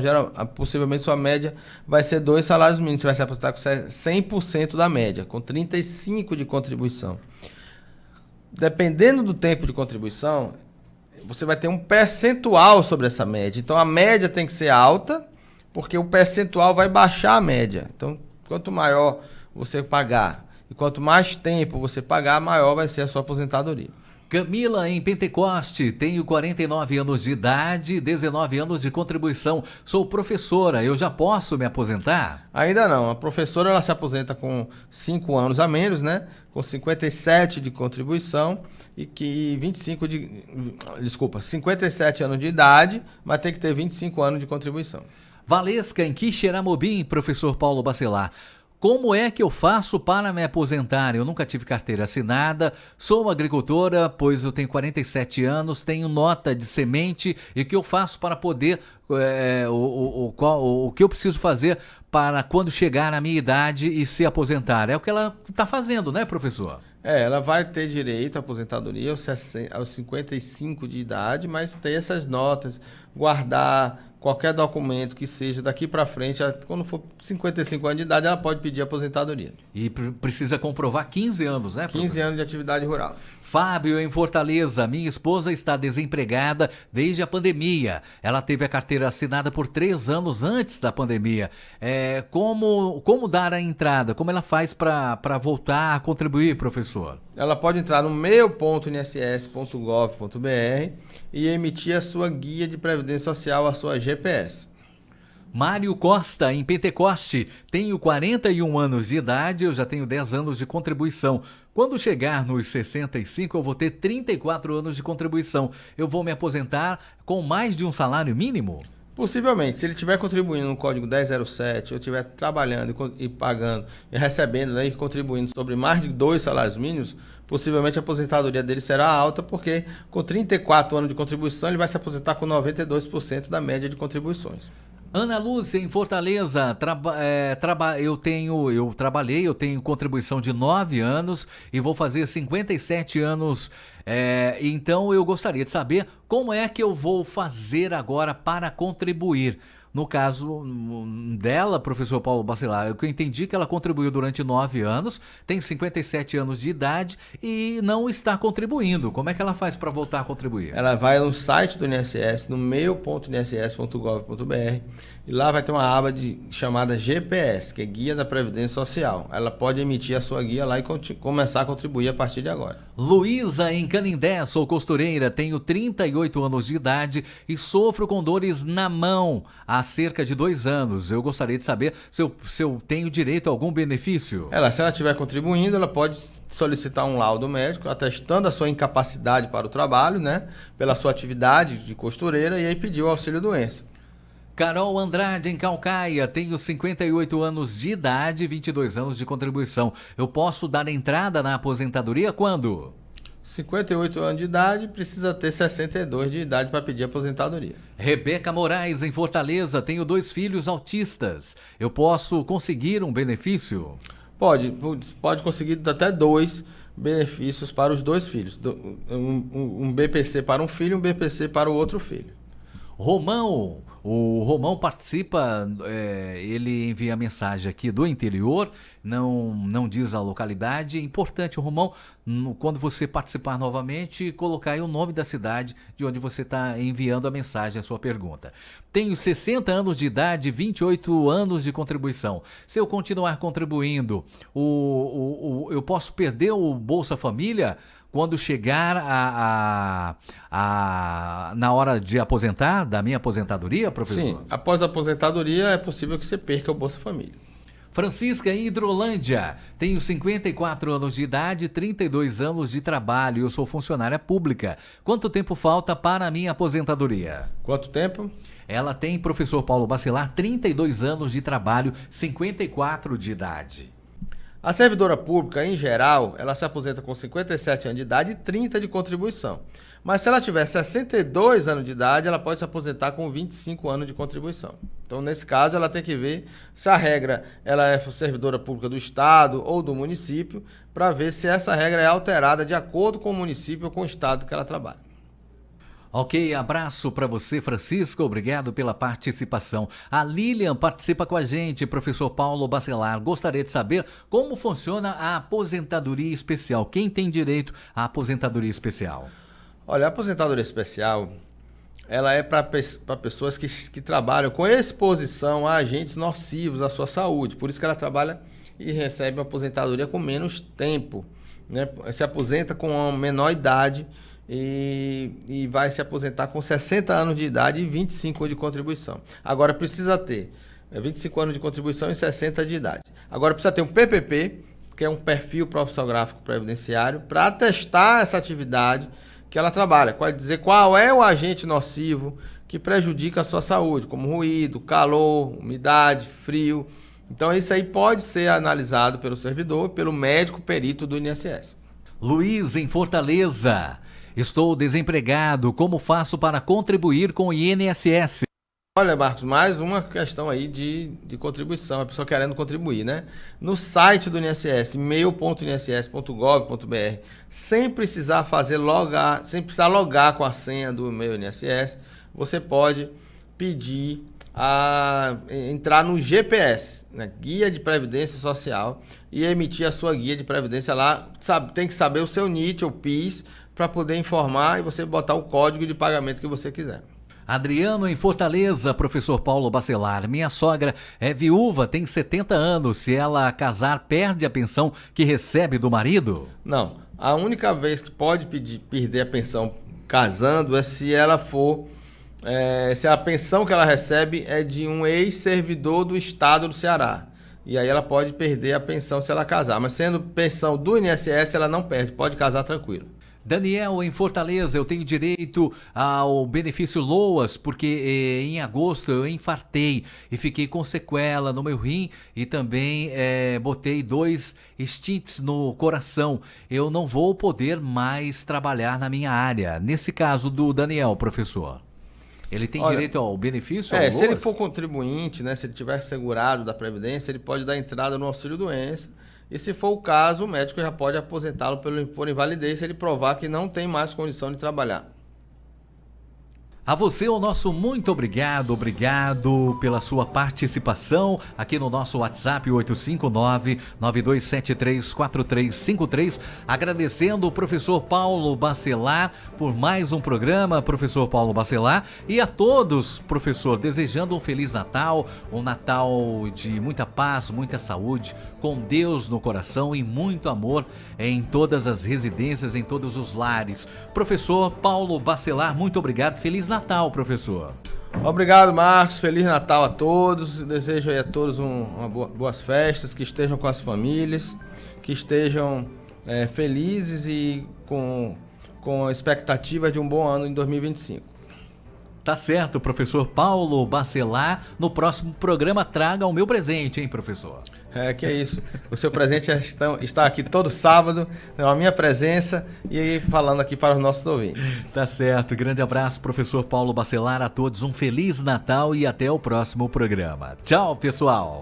Speaker 5: possivelmente sua média vai ser 2 salários mínimos. Você vai se aposentar com 100% da média, com 35 de contribuição. Dependendo do tempo de contribuição, você vai ter um percentual sobre essa média. Então, a média tem que ser alta, porque o percentual vai baixar a média. Então, quanto maior você pagar e quanto mais tempo você pagar, maior vai ser a sua aposentadoria.
Speaker 3: Camila, em Pentecoste, tenho 49 anos de idade, 19 anos de contribuição. Sou professora, eu já posso me aposentar?
Speaker 5: Ainda não. A professora ela se aposenta com 5 anos a menos, né? Com 57 de contribuição e 57 anos de idade, mas tem que ter 25 anos de contribuição.
Speaker 3: Valesca, em Quixeramobim, professor Paulo Bacelar. Como é que eu faço para me aposentar? Eu nunca tive carteira assinada, sou agricultora, pois eu tenho 47 anos, tenho nota de semente, e o que eu faço para poder, o que eu preciso fazer para quando chegar a minha idade e se aposentar? É o que ela está fazendo, né, professor?
Speaker 5: Ela vai ter direito à aposentadoria aos 55 de idade, mas ter essas notas, guardar qualquer documento que seja daqui para frente, quando for 55 anos de idade, ela pode pedir aposentadoria.
Speaker 3: E precisa comprovar 15 anos, né, professor?
Speaker 5: 15 anos de atividade rural.
Speaker 3: Fábio, em Fortaleza, minha esposa está desempregada desde a pandemia. Ela teve a carteira assinada por 3 anos antes da pandemia. Como dar a entrada? Como ela faz para voltar a contribuir, professor?
Speaker 5: Ela pode entrar no meu.inss.gov.br e emitir a sua guia de previdência social, a sua GPS.
Speaker 3: Mário Costa, em Pentecoste, tenho 41 anos de idade, eu já tenho 10 anos de contribuição. Quando chegar nos 65, eu vou ter 34 anos de contribuição. Eu vou me aposentar com mais de um salário mínimo?
Speaker 5: Possivelmente, se ele estiver contribuindo no código 1007, ou estiver trabalhando e pagando, e recebendo, né, e contribuindo sobre mais de 2 salários mínimos, possivelmente a aposentadoria dele será alta, porque com 34 anos de contribuição, ele vai se aposentar com 92% da média de contribuições.
Speaker 3: Ana Lúcia, em Fortaleza, eu tenho contribuição de 9 anos e vou fazer 57 anos. Então eu gostaria de saber como é que eu vou fazer agora para contribuir. No caso dela, professor Paulo Bacelar, eu entendi que ela contribuiu durante 9 anos, tem 57 anos de idade e não está contribuindo. Como é que ela faz para voltar a contribuir?
Speaker 5: Ela vai no site do INSS, no meu.inss.gov.br, e lá vai ter uma aba chamada GPS, que é Guia da Previdência Social. Ela pode emitir a sua guia lá e começar a contribuir a partir de agora.
Speaker 3: Luísa, em Canindé, sou costureira, tenho 38 anos de idade e sofro com dores na mão há cerca de 2 anos. Eu gostaria de saber se eu tenho direito a algum benefício.
Speaker 5: Se ela estiver contribuindo, ela pode solicitar um laudo médico atestando a sua incapacidade para o trabalho, né, pela sua atividade de costureira, e aí pedir o auxílio-doença.
Speaker 3: Carol Andrade, em Calcaia, tenho 58 anos de idade e 22 anos de contribuição. Eu posso dar entrada na aposentadoria quando?
Speaker 5: 58 anos de idade, precisa ter 62 de idade para pedir aposentadoria.
Speaker 3: Rebeca Moraes, em Fortaleza, tenho 2 filhos autistas. Eu posso conseguir um benefício?
Speaker 5: Pode conseguir até 2 benefícios para os 2 filhos. Um BPC para um filho e um BPC para o outro filho.
Speaker 3: Romão, o Romão participa, ele envia a mensagem aqui do interior, não diz a localidade. É importante, Romão, quando você participar novamente, colocar aí o nome da cidade de onde você está enviando a mensagem, a sua pergunta. Tenho 60 anos de idade, 28 anos de contribuição. Se eu continuar contribuindo, eu posso perder o Bolsa Família? Quando chegar na hora de aposentar, da minha aposentadoria, professor?
Speaker 5: Sim, após a aposentadoria é possível que você perca o Bolsa Família.
Speaker 3: Francisca, em Hidrolândia, tenho 54 anos de idade, 32 anos de trabalho, eu sou funcionária pública. Quanto tempo falta para a minha aposentadoria?
Speaker 5: Quanto tempo?
Speaker 3: Ela tem, professor Paulo Bacelar, 32 anos de trabalho, 54 de idade.
Speaker 5: A servidora pública, em geral, ela se aposenta com 57 anos de idade e 30 de contribuição. Mas se ela tiver 62 anos de idade, ela pode se aposentar com 25 anos de contribuição. Então, nesse caso, ela tem que ver se a regra ela é servidora pública do Estado ou do município, para ver se essa regra é alterada de acordo com o município ou com o Estado que ela trabalha.
Speaker 3: Ok, abraço para você, Francisco, obrigado pela participação. A Lilian participa com a gente, professor Paulo Bacelar. Gostaria de saber como funciona a aposentadoria especial. Quem tem direito à aposentadoria especial?
Speaker 5: Olha, a aposentadoria especial, ela é para pessoas que trabalham com exposição a agentes nocivos à sua saúde. Por isso que ela trabalha e recebe uma aposentadoria com menos tempo, né? Se aposenta com uma menor idade e vai se aposentar com 60 anos de idade e 25 de contribuição. Agora precisa ter 25 anos de contribuição e 60 de idade. Agora precisa ter um PPP, que é um perfil profissionográfico previdenciário, para atestar essa atividade que ela trabalha. Pode dizer qual é o agente nocivo que prejudica a sua saúde, como ruído, calor, umidade, frio. Então isso aí pode ser analisado pelo servidor, pelo médico perito do INSS.
Speaker 3: Luiz, em Fortaleza. Estou desempregado, como faço para contribuir com o INSS?
Speaker 5: Olha, Marcos, mais uma questão aí de contribuição, a pessoa querendo contribuir, né? No site do INSS, meu.inss.gov.br, sem precisar sem precisar logar com a senha do meu INSS, você pode pedir a entrar no GPS, né? Guia de Previdência Social, e emitir a sua guia de previdência lá. Tem que saber o seu NIT ou PIS, para poder informar e você botar o código de pagamento que você quiser.
Speaker 3: Adriano, em Fortaleza, professor Paulo Bacelar. Minha sogra é viúva, tem 70 anos. Se ela casar, perde a pensão que recebe do marido?
Speaker 5: Não. A única vez que pode perder a pensão casando é se ela for... se a pensão que ela recebe é de um ex-servidor do Estado do Ceará. E aí ela pode perder a pensão se ela casar. Mas sendo pensão do INSS, ela não perde. Pode casar tranquilo.
Speaker 3: Daniel, em Fortaleza, eu tenho direito ao benefício LOAS, porque em agosto eu infartei e fiquei com sequela no meu rim e também botei 2 stents no coração. Eu não vou poder mais trabalhar na minha área. Nesse caso do Daniel, professor, ele tem direito ao benefício? Ao
Speaker 5: se ele for contribuinte, né, se ele tiver segurado da Previdência, ele pode dar entrada no auxílio-doença. E se for o caso, o médico já pode aposentá-lo por invalidez se ele provar que não tem mais condição de trabalhar.
Speaker 3: A você o nosso muito obrigado pela sua participação aqui no nosso WhatsApp 859-9273-4353. Agradecendo o professor Paulo Bacelar por mais um programa, professor Paulo Bacelar, e a todos, professor, desejando um Feliz Natal, um Natal de muita paz, muita saúde, com Deus no coração e muito amor em todas as residências, em todos os lares. Professor Paulo Bacelar, muito obrigado, Feliz Natal, professor.
Speaker 5: Obrigado, Marcos. Feliz Natal a todos. Desejo aí a todos boas festas, que estejam com as famílias, que estejam felizes e com a expectativa de um bom ano em 2025.
Speaker 3: Tá certo, professor Paulo Bacelar. No próximo programa traga o meu presente, hein, professor?
Speaker 5: Que é isso. O seu presente está aqui todo sábado, a minha presença e falando aqui para os nossos ouvintes.
Speaker 3: Tá certo. Grande abraço, professor Paulo Bacelar. A todos um Feliz Natal e até o próximo programa. Tchau, pessoal.